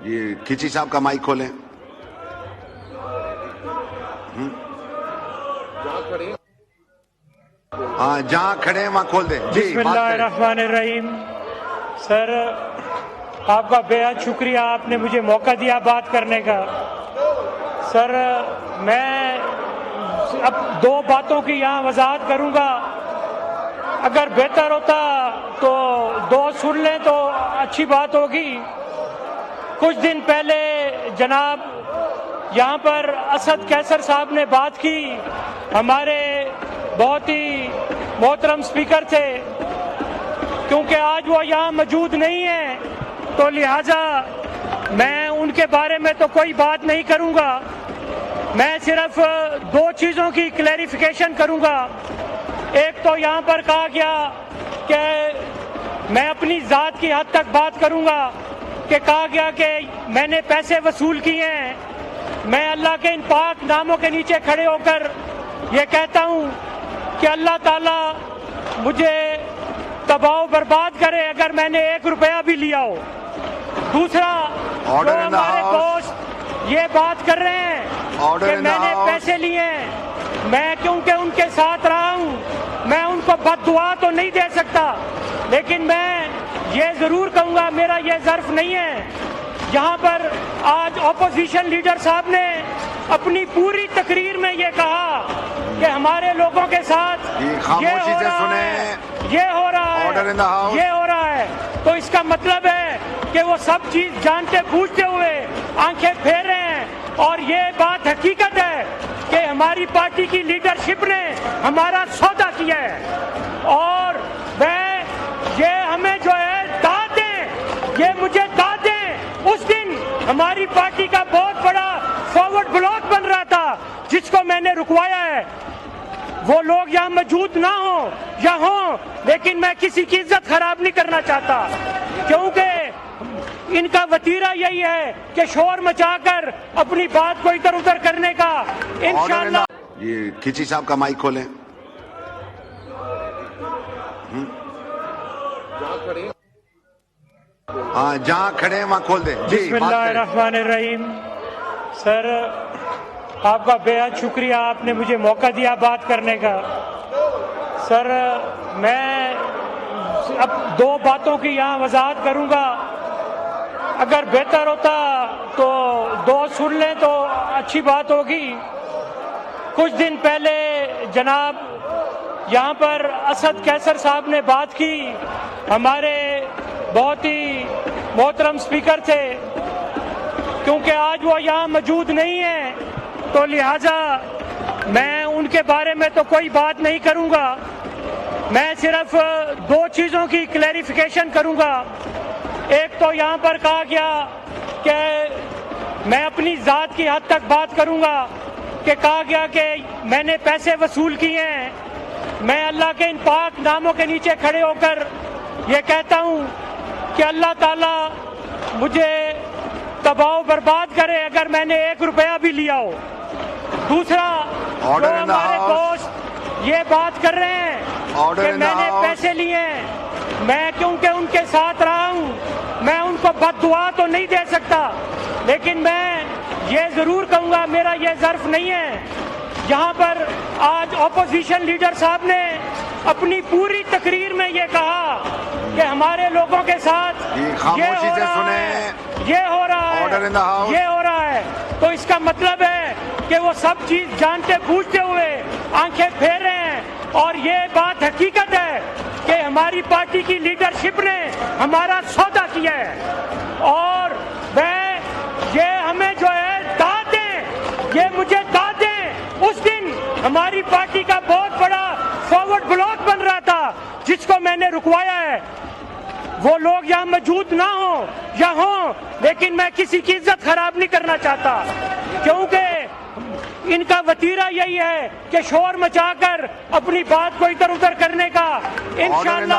یہ کھچی صاحب کا مائک کھولیں. ہاں جہاں کھڑے ہیں وہاں کھول دیں. جی بسم اللہ الرحمن الرحیم. سر آپ کا بے حد شکریہ، آپ نے مجھے موقع دیا بات کرنے کا. سر میں اب دو باتوں کی یہاں وضاحت کروں گا. اگر بہتر ہوتا تو دو سن لیں تو اچھی بات ہوگی. کچھ دن پہلے جناب یہاں پر اسد کیسر صاحب نے بات کی، ہمارے بہت ہی محترم اسپیکر تھے. کیونکہ آج وہ یہاں موجود نہیں ہیں تو لہٰذا میں ان کے بارے میں تو کوئی بات نہیں کروں گا. میں صرف دو چیزوں کی کلیریفیکیشن کروں گا. ایک تو یہاں پر کہا گیا کہ میں اپنی ذات کی حد تک بات کروں گا کہ کہا گیا کہ میں نے پیسے وصول کیے ہیں. میں اللہ کے ان پاک ناموں کے نیچے کھڑے ہو کر یہ کہتا ہوں کہ اللہ تعالیٰ مجھے تباہ و برباد کرے اگر میں نے 1 روپیہ بھی لیا ہو. دوسرا، جو ہمارے دوست یہ بات کر رہے ہیں کہ میں نے پیسے لیے ہیں، میں کیونکہ ان کے ساتھ رہا ہوں میں ان کو بد دعا تو نہیں دے سکتا، لیکن میں یہ ضرور کہوں گا میرا یہ ظرف نہیں ہے. یہاں پر آج اپوزیشن لیڈر صاحب نے اپنی پوری تقریر میں یہ کہا کہ ہمارے لوگوں کے ساتھ یہ ہو رہا ہے، یہ ہو رہا ہے، یہ ہو رہا ہے. تو اس کا مطلب ہے کہ وہ سب چیز جانتے بوجھتے ہوئے آنکھیں پھیر رہے ہیں. اور یہ بات حقیقت ہے کہ ہماری پارٹی کی لیڈرشپ نے ہمارا سودا کیا ہے. اور یہ ہمیں جو ہے داد دیں، یہ مجھے داد دیں. اس دن ہماری پارٹی کا بہت بڑا فارورڈ بلاک بن رہا تھا جس کو میں نے رکوایا ہے. وہ لوگ یہاں موجود نہ ہوں یا ہوں، لیکن میں کسی کی عزت خراب نہیں کرنا چاہتا، کیونکہ ان کا وتیرہ یہی ہے کہ شور مچا کر اپنی بات کو ادھر ادھر کرنے کا. انشاءاللہ یہ کھچی صاحب کا مائک کھولیں. ہاں جہاں کھڑے ہیں وہاں کھول دیں. جی بسم اللہ الرحمن الرحیم. سر آپ کا بے حد شکریہ، آپ نے مجھے موقع دیا بات کرنے کا. سر میں اب دو باتوں کی یہاں وضاحت کروں گا. اگر بہتر ہوتا تو دو سن لیں تو اچھی بات ہوگی. کچھ دن پہلے جناب یہاں پر اسد کیسر صاحب نے بات کی، ہمارے بہت ہی محترم اسپیکر تھے. کیونکہ آج وہ یہاں موجود نہیں ہیں تو لہٰذا میں ان کے بارے میں تو کوئی بات نہیں کروں گا. میں صرف دو چیزوں کی کلیریفیکیشن کروں گا. ایک تو یہاں پر کہا گیا کہ میں اپنی ذات کی حد تک بات کروں گا کہ کہا گیا کہ میں نے پیسے وصول کیے ہیں. میں اللہ کے ان پاک ناموں کے نیچے کھڑے ہو کر یہ کہتا ہوں کہ اللہ تعالیٰ مجھے تباہ و برباد کرے اگر میں نے 1 روپیہ بھی لیا ہو. دوسرا، جو ہمارے دوست یہ بات کر رہے ہیں کہ میں نے پیسے لیے ہیں، میں کیونکہ ان کے ساتھ رہا ہوں میں ان کو بد دعا تو نہیں دے سکتا، لیکن میں یہ ضرور کہوں گا میرا یہ ظرف نہیں ہے. یہاں پر آج اپوزیشن لیڈر صاحب نے اپنی پوری تقریر میں یہ کہا کہ ہمارے لوگوں کے ساتھ یہ ہو رہا ہے، یہ ہو رہا ہے، یہ ہو رہا ہے. تو اس کا مطلب ہے کہ وہ سب چیز جانتے بوجھتے ہوئے آنکھیں پھیر رہے ہیں. اور یہ بات حقیقت ہے کہ ہماری پارٹی کی لیڈرشپ نے ہمارا سودا کیا ہے. اور یہ ہمیں جو ہے داد دیں، یہ مجھے داد دیں. اس دن ہماری پارٹی کا بہت بڑا فارورڈ بلاک بن رہا تھا جس کو میں نے رکوایا ہے. وہ لوگ یہاں موجود نہ ہوں یا ہوں، لیکن میں کسی کی عزت خراب نہیں کرنا چاہتا، کیونکہ ان کا وتیرہ یہی ہے کہ شور مچا کر اپنی بات کو ادھر ادھر کرنے کا. انشاءاللہ